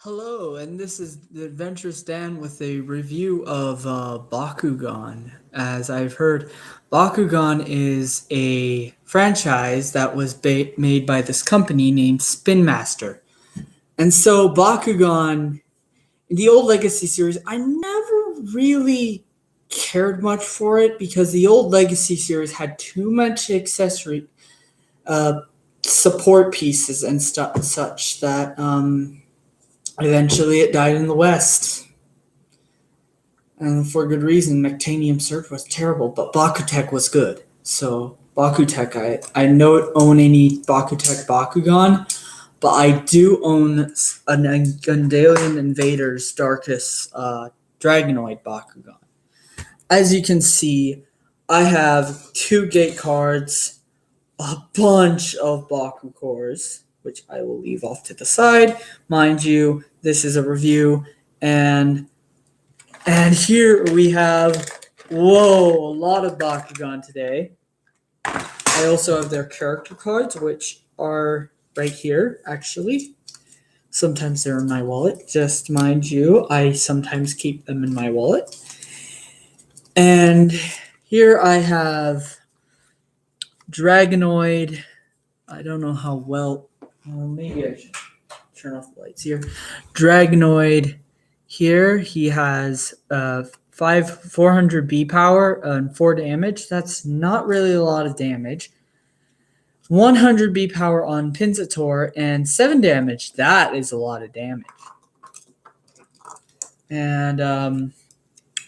Hello, and this is the Adventurous Dan with a review of Bakugan. As I've heard, Bakugan is a franchise that was made by this company named Spin Master. And so, Bakugan, in the old Legacy series, I never really cared much for it because the old Legacy series had too much accessory uh, support pieces and such that. Eventually, it died in the West, and for good reason. Mectanium Surge was terrible, but Bakutech was good. So Bakutech, I don't own any Bakutech Bakugan, but I do own an Gundalian Invaders Darkus Dragonoid Bakugan. As you can see, I have 2 gate cards, a bunch of Baku cores, which I will leave off to the side. Mind you, this is a review, and here we have, whoa, a lot of Bakugan today. I also have their character cards, which are right here, actually. Sometimes they're in my wallet. Just mind you, I sometimes keep them in my wallet. And here I have Dragonoid. I don't know how well maybe I should turn off the lights here. Dragonoid. Here he has 400 B power and 4 damage. That's not really a lot of damage. 100 B power on Pinzator and 7 damage. That is a lot of damage. And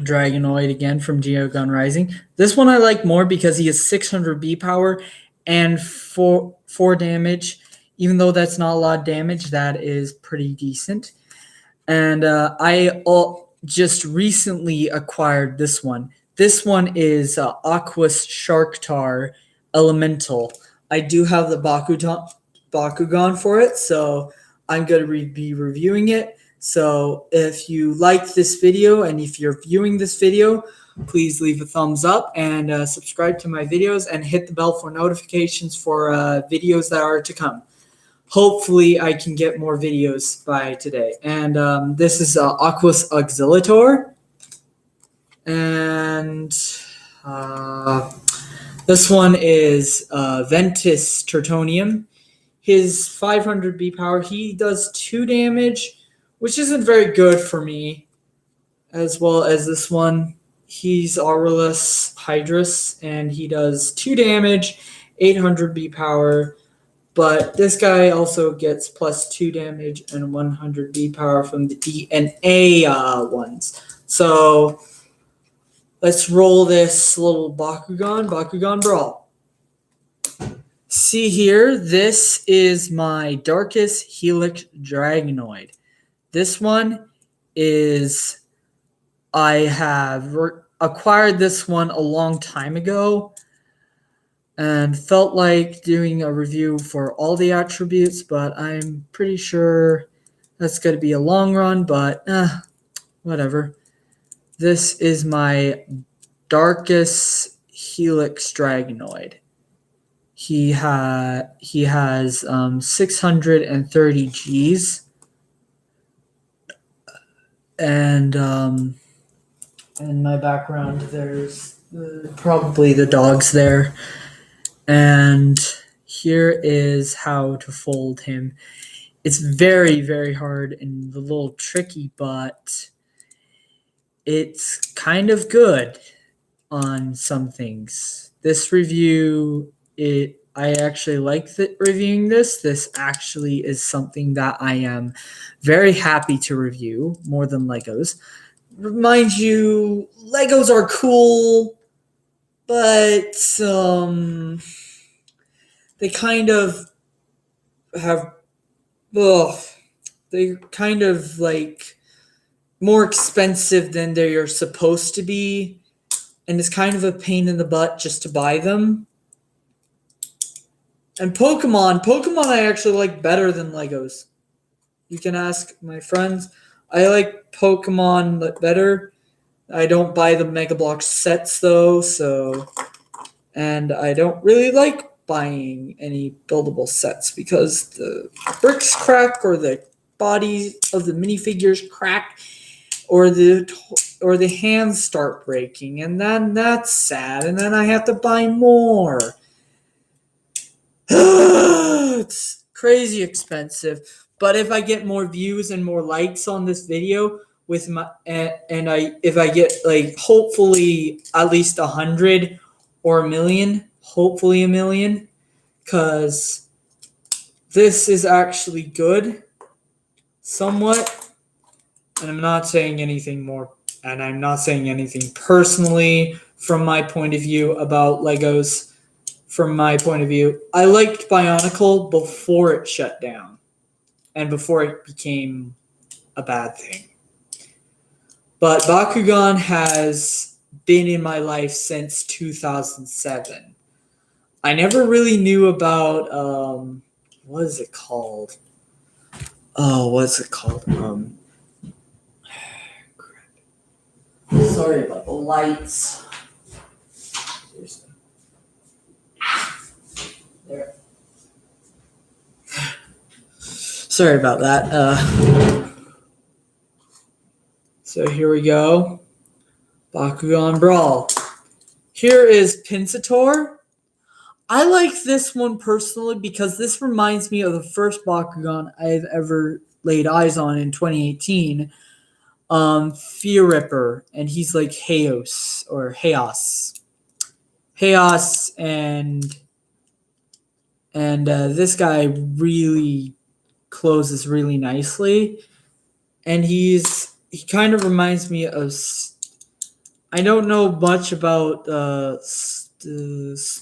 Dragonoid again from Geogun Rising. This one I like more because he has 600 B power and 4 damage. Even though that's not a lot of damage, that is pretty decent. And I just recently acquired this one. This one is Aquas Sharktar Elemental. I do have the Bakugan for it, so I'm going to be reviewing it. So if you like this video and if you're viewing this video, please leave a thumbs up and subscribe to my videos and hit the bell for notifications for videos that are to come. Hopefully, I can get more videos by today. And this is Aquas Auxiliator. And this one is Ventus Tertonium. His 500 B power, he does 2 damage, which isn't very good for me. As well as this one, he's Aurelus Hydrus, and he does 2 damage, 800 B power. But this guy also gets plus 2 damage and 100 B power from the DNA ones. So let's roll this little Bakugan Brawl. See here, this is my Darkus Helix Dragonoid. This one is, I have acquired this one a long time ago and felt like doing a review for all the attributes, but I'm pretty sure that's going to be a long run, but whatever. This is my Darkus Helix Dragonoid. He has 630 Gs, and in my background there's probably the dogs there. And here is how to fold him. It's very, very hard and a little tricky, but it's kind of good on some things. This review, I actually like reviewing this. This actually is something that I am very happy to review, more than Legos. Mind you, Legos are cool, but they kind of have, they kind of like more expensive than they are supposed to be, and it's kind of a pain in the butt just to buy them. And Pokemon I actually like better than Legos. You can ask my friends. I like Pokemon better. I don't buy the Mega Block sets though, and I don't really like buying any buildable sets because the bricks crack or the bodies of the minifigures crack, or the hands start breaking, and then that's sad, and then I have to buy more. It's crazy expensive. But if I get more views and more likes on this video with my if I get like hopefully at least 100 or 1,000,000, hopefully 1,000,000, because this is actually good somewhat. And I'm not saying anything more, and I'm not saying anything personally from my point of view about Legos. From my point of view, I liked Bionicle before it shut down and before it became a bad thing. But Bakugan has been in my life since 2007. I never really knew about, what is it called? Oh, what's it called? Sorry about the lights. Seriously. There. Sorry about that. So here we go. Bakugan Brawl. Here is Pinsator. I like this one personally because this reminds me of the first Bakugan I've ever laid eyes on in 2018. Fear Ripper, and he's like Chaos, and this guy really closes really nicely, and he kind of reminds me of. I don't know much about the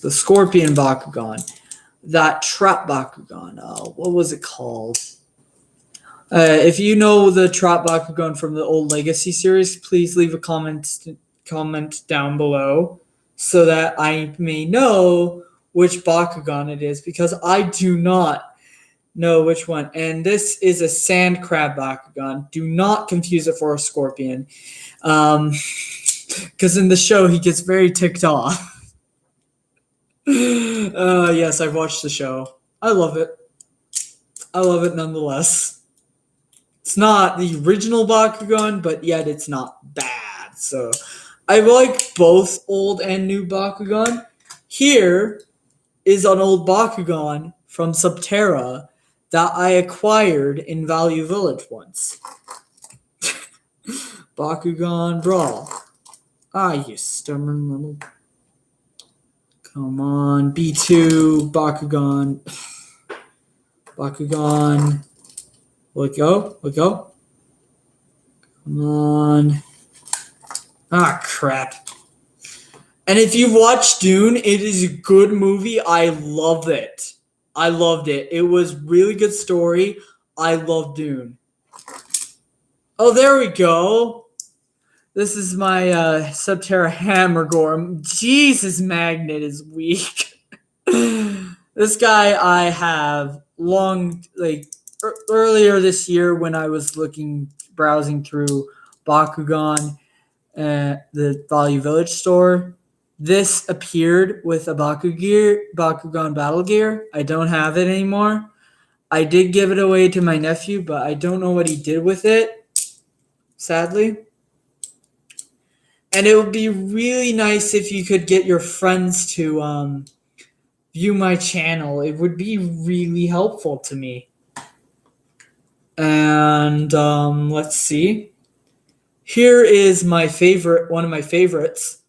Scorpion Bakugan, that Trap Bakugan. What was it called? If you know the Trap Bakugan from the old Legacy series, please leave a comment down below so that I may know which Bakugan it is, because I do not know which one. And this is a Sand Crab Bakugan. Do not confuse it for a Scorpion. Because in the show, he gets very ticked off. Yes, I've watched the show. I love it. I love it nonetheless. It's not the original Bakugan, but yet it's not bad. So I like both old and new Bakugan. Here is an old Bakugan from Subterra that I acquired in Value Village once. Bakugan Brawl. You stubborn little... Come on, B2, Bakugan. Bakugan. Let go. Come on. Crap. And if you've watched Dune, it is a good movie. I love it. I loved it. It was really good story. I love Dune. Oh, there we go. This is my Subterra Hammergore. Jesus, Magnet is weak. This guy I have earlier this year when I was browsing through Bakugan, the Value Village store. This appeared with a Bakugan Battle Gear. I don't have it anymore. I did give it away to my nephew, but I don't know what he did with it, sadly. And it would be really nice if you could get your friends to view my channel. It would be really helpful to me. And let's see. Here is my favorite, one of my favorites.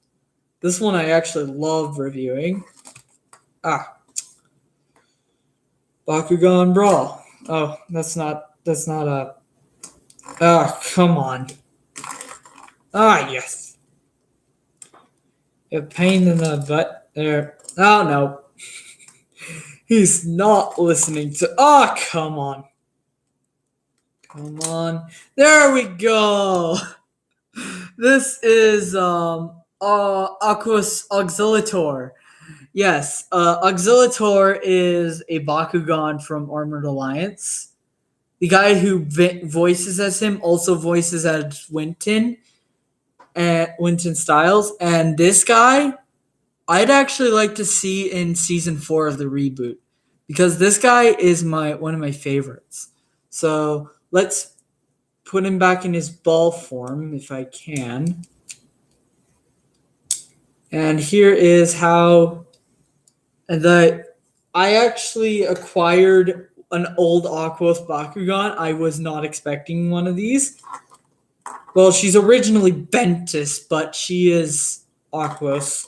This one I actually love reviewing. Bakugan Brawl. Oh, that's not a... come on. Yes. A pain in the butt there. Oh, no. He's not listening to... come on. Come on. There we go. This is Aquos Auxiliator. Yes, Auxiliator is a Bakugan from Armored Alliance. The guy who voices as him also voices as Winton Styles. And this guy, I'd actually like to see in season 4 of the reboot, because this guy is one of my favorites. So let's put him back in his ball form if I can. And here is how I actually acquired an old Aquos Bakugan. I was not expecting one of these. Well, she's originally Ventus, but she is Aquos.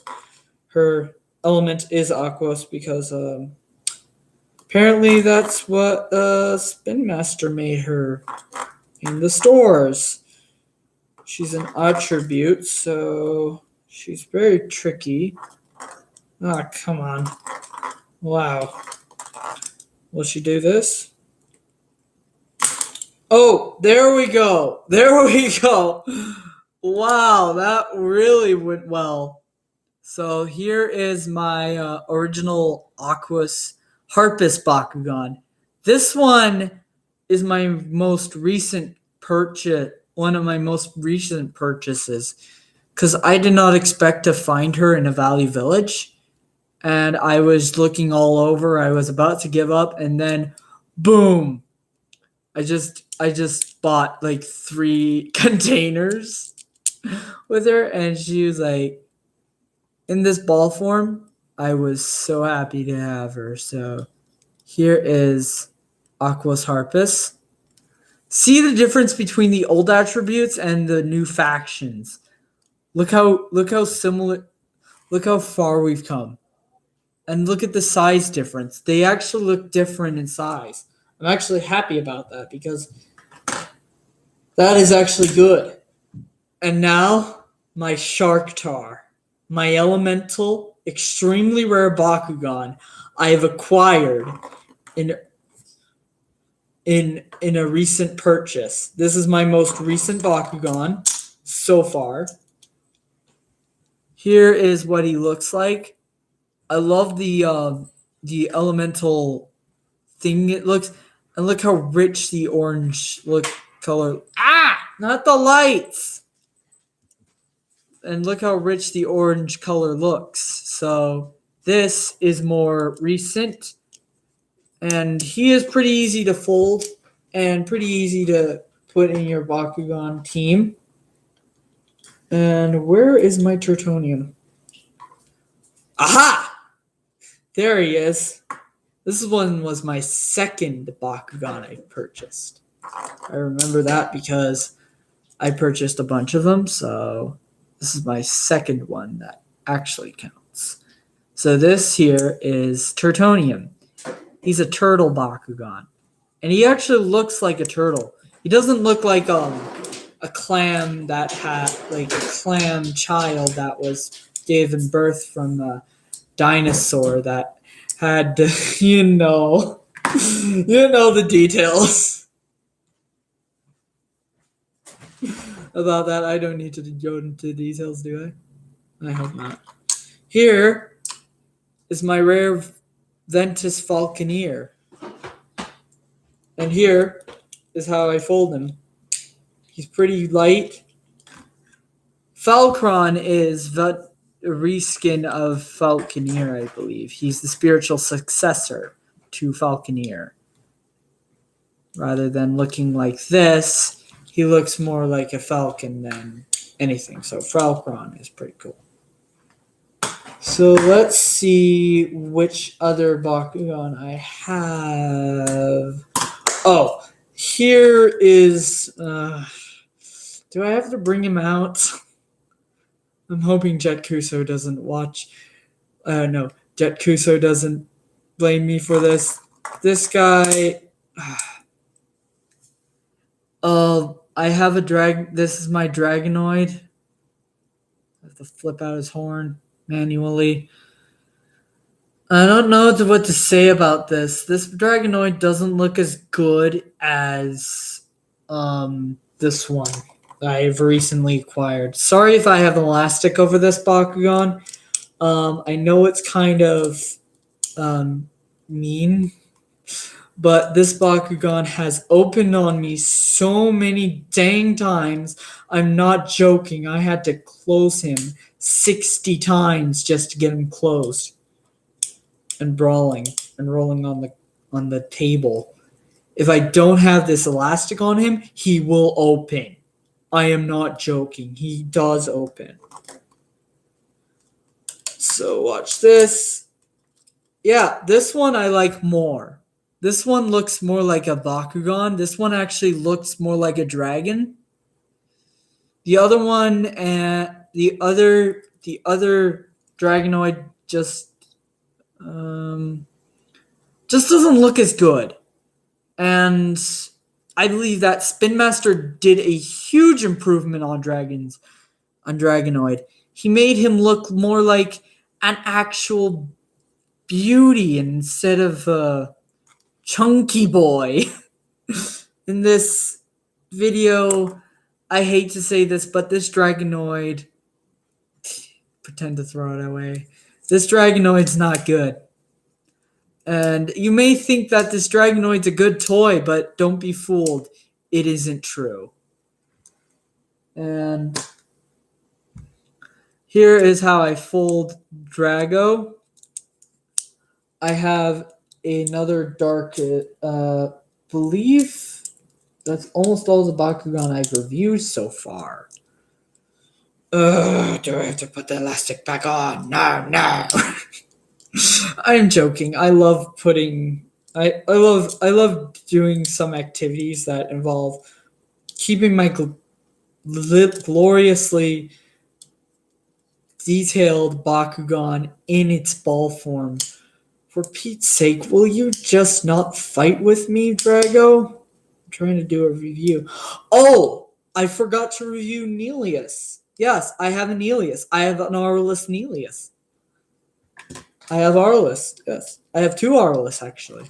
Her element is Aquos because apparently that's what Spin Master made her in the stores. She's an attribute, so she's very tricky. Ah, come on. Wow. Will she do this? Oh, there we go. There we go. Wow, that really went well. So here is my original Aquos Harpist Bakugan. This one is my most recent purchase, one of my most recent purchases, because I did not expect to find her in a Valley Village. And I was looking all over. I was about to give up, and then boom. I just bought like 3 containers with her, and she was like in this ball form. I was so happy to have her. So here is Aquos Harpus. See the difference between the old attributes and the new factions. Look how similar, look how far we've come. And look at the size difference. They actually look different in size. I'm actually happy about that because that is actually good. And now, my Shark Tar. My elemental, extremely rare Bakugan I have acquired in a recent purchase. This is my most recent Bakugan so far. Here is what he looks like. I love the elemental thing it looks, and look how rich the orange color. Not the lights. And look how rich the orange color looks. So this is more recent, and he is pretty easy to fold and pretty easy to put in your Bakugan team. And where is my Tertonium? Aha! There he is. This one was my second Bakugan I purchased. I remember that because I purchased a bunch of them, so this is my second one that actually counts. So this here is Tertonium. He's a turtle Bakugan. And he actually looks like a turtle. He doesn't look like a clam that had, like a clam child that was given birth from a dinosaur that had, you know the details about that. I don't need to go into details, do I? I hope not. Here is my rare Ventus Falconeer. And here is how I fold him. He's pretty light. Falcron is a reskin of Falconeer, I believe. He's the spiritual successor to Falconeer. Rather than looking like this, he looks more like a falcon than anything. So Falcron is pretty cool. So let's see which other Bakugan I have. Oh, here is... do I have to bring him out? I'm hoping Jet Kuso doesn't watch. No, Jet Kuso doesn't blame me for this. This guy... I have a This is my Dragonoid. I have to flip out his horn manually. I don't know what to say about this. This Dragonoid doesn't look as good as this one that I've recently acquired. Sorry if I have elastic over this Bakugan. I know it's kind of mean, but this Bakugan has opened on me so many dang times. I'm not joking. I had to close him 60 times just to get him closed. And brawling and rolling on the table. if I don't have this elastic on him, he will open. I am not joking. He does open. So watch this. Yeah, this one I like more. This one looks more like a Bakugan. This one actually looks more like a dragon. The other one and the other Dragonoid just doesn't look as good. And I believe that Spin Master did a huge improvement on Dragonoid. He made him look more like an actual beauty instead of a chunky boy. In this video, I hate to say this, but this Dragonoid, pretend to throw it away. This Dragonoid's not good. And you may think that this Dragonoid's a good toy, but don't be fooled. It isn't true. And here is how I fold Drago. I have another dark, believe that's almost all the Bakugan I've reviewed so far. Do I have to put the elastic back on? No. I'm joking. I love doing some activities that involve keeping my gloriously detailed Bakugan in its ball form. For Pete's sake, will you just not fight with me, Drago? I'm trying to do a review. Oh, I forgot to review Nelius. Yes, I have a Nelius. I have an Aurelus Nelius. I have Aurelus, yes. I have two Aurelus, actually.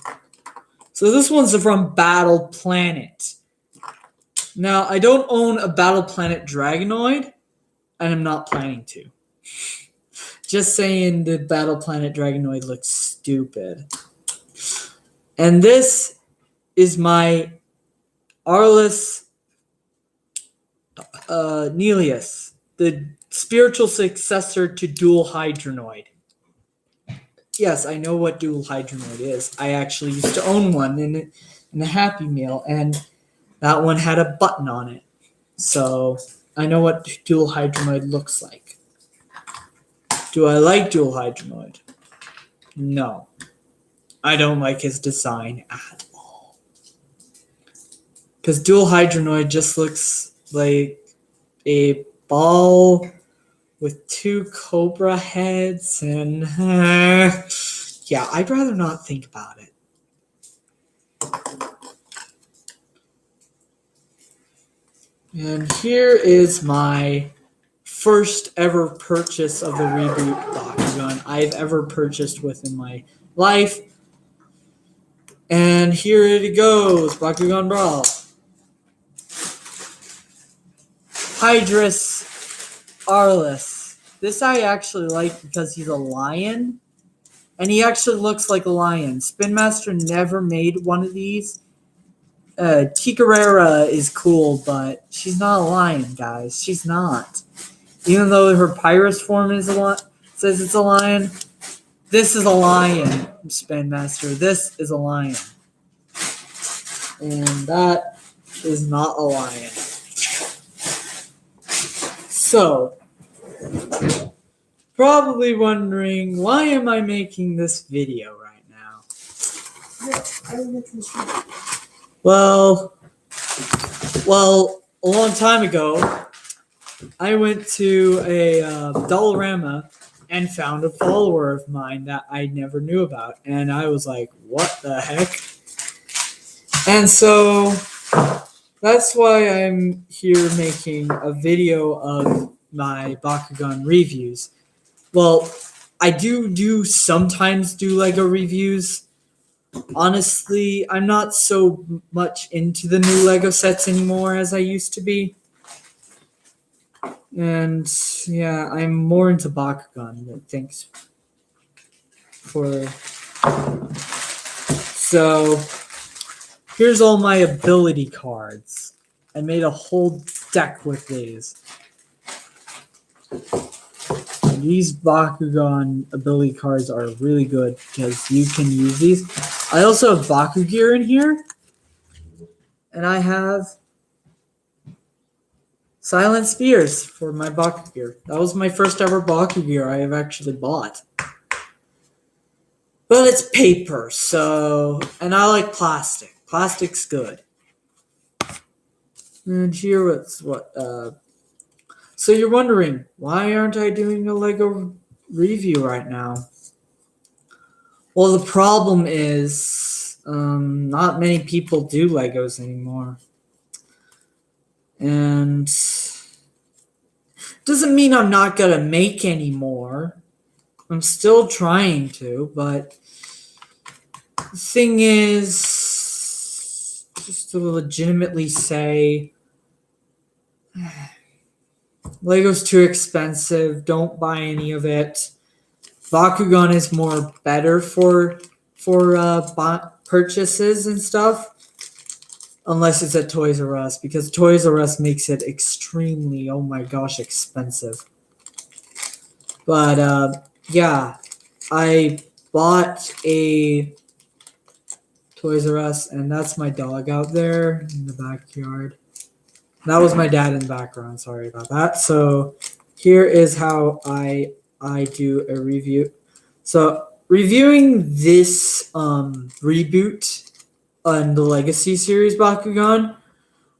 So this one's from Battle Planet. Now, I don't own a Battle Planet Dragonoid, and I'm not planning to. Just saying the Battle Planet Dragonoid looks stupid. And this is my Aurelus Nelius, the spiritual successor to Dual Hydronoid. Yes, I know what Dual Hydronoid is. I actually used to own one in a Happy Meal, and that one had a button on it. So I know what Dual Hydronoid looks like. Do I like Dual Hydronoid? No. I don't like his design at all. Because Dual Hydronoid just looks like a ball with two cobra heads and yeah, I'd rather not think about it. And here is my first ever purchase of the reboot Bakugan I've ever purchased within my life. And here it goes, Bakugan Brawl. Hydrus Aurelus. This I actually like because he's a lion. And he actually looks like a lion. Spin Master never made one of these. Ticarera is cool, but she's not a lion, guys. She's not. Even though her Pyrus form is says it's a lion, this is a lion, Spin Master. This is a lion. And that is not a lion. So, probably wondering, why am I making this video right now? Well, a long time ago, I went to a Dollarama and found a follower of mine that I never knew about. And I was like, what the heck? And so that's why I'm here making a video of my Bakugan reviews. Well, I do sometimes do LEGO reviews. Honestly, I'm not so much into the new LEGO sets anymore as I used to be. And yeah, I'm more into Bakugan. Thanks for... So, here's all my ability cards. I made a whole deck with these. And these Bakugan ability cards are really good because you can use these. I also have Bakugear in here. And I have Silent Spears for my bakugan. That was my first ever bakugan I have actually bought. But it's paper, so, and I like plastic. Plastic's good. And here it's what, so you're wondering, why aren't I doing a Lego review right now? Well, the problem is, not many people do Legos anymore. And doesn't mean I'm not gonna make any more. I'm still trying to, but the thing is, just to legitimately say, Lego's too expensive. Don't buy any of it. Bakugan is more better for purchases and stuff, unless it's at Toys R Us, because Toys R Us makes it extremely, oh my gosh, expensive. But yeah, I bought a Toys R Us, and that's my dog out there in the backyard. That was my dad in the background. Sorry about that. So here is how I do a review. So reviewing this reboot on the Legacy series Bakugan,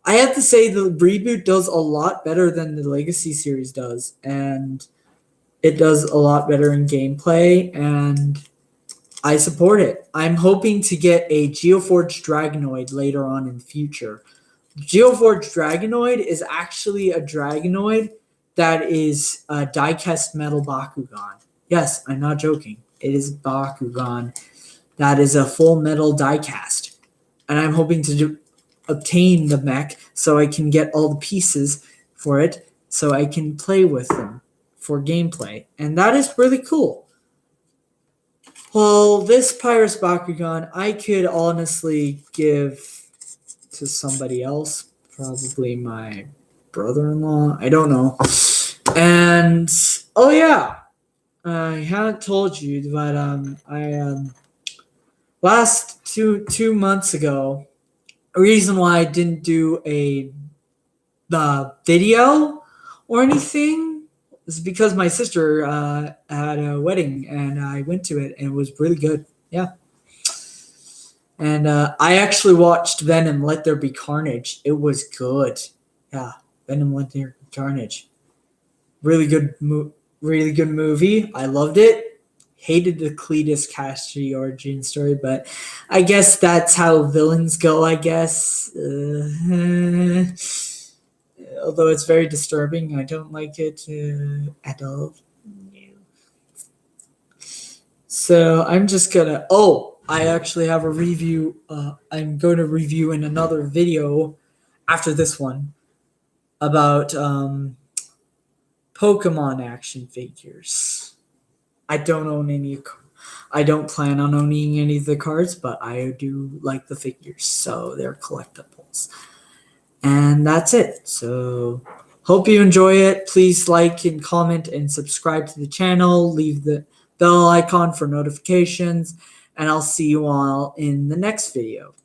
I have to say the reboot does a lot better than the Legacy series does, and it does a lot better in gameplay, and I support it. I'm hoping to get a Geoforged Dragonoid later on in the future. Geoforged Dragonoid is actually a Dragonoid that is a die-cast metal Bakugan. Yes, I'm not joking. It is Bakugan that is a full metal die-cast. And I'm hoping to obtain the mech so I can get all the pieces for it so I can play with them for gameplay. And that is really cool. Well, this Pyrus Bakugan, I could honestly give to somebody else, probably my brother-in-law. I don't know. And oh yeah, I haven't told you, but I last two months ago, a reason why I didn't do the video or anything is because my sister had a wedding and I went to it and it was really good. Yeah. And I actually watched Venom Let There Be Carnage. It was good. Yeah, Venom Let There Be Carnage. Really good movie. I loved it. Hated the Cletus Cassidy origin story, but I guess that's how villains go, I guess. Although it's very disturbing. I don't like it at all. So I'm just gonna... Oh! I actually have a review. I'm going to review in another video after this one about Pokemon action figures. I don't own any. I don't plan on owning any of the cards, but I do like the figures, so they're collectibles. And that's it. So hope you enjoy it. Please like and comment and subscribe to the channel. Leave the bell icon for notifications. And I'll see you all in the next video.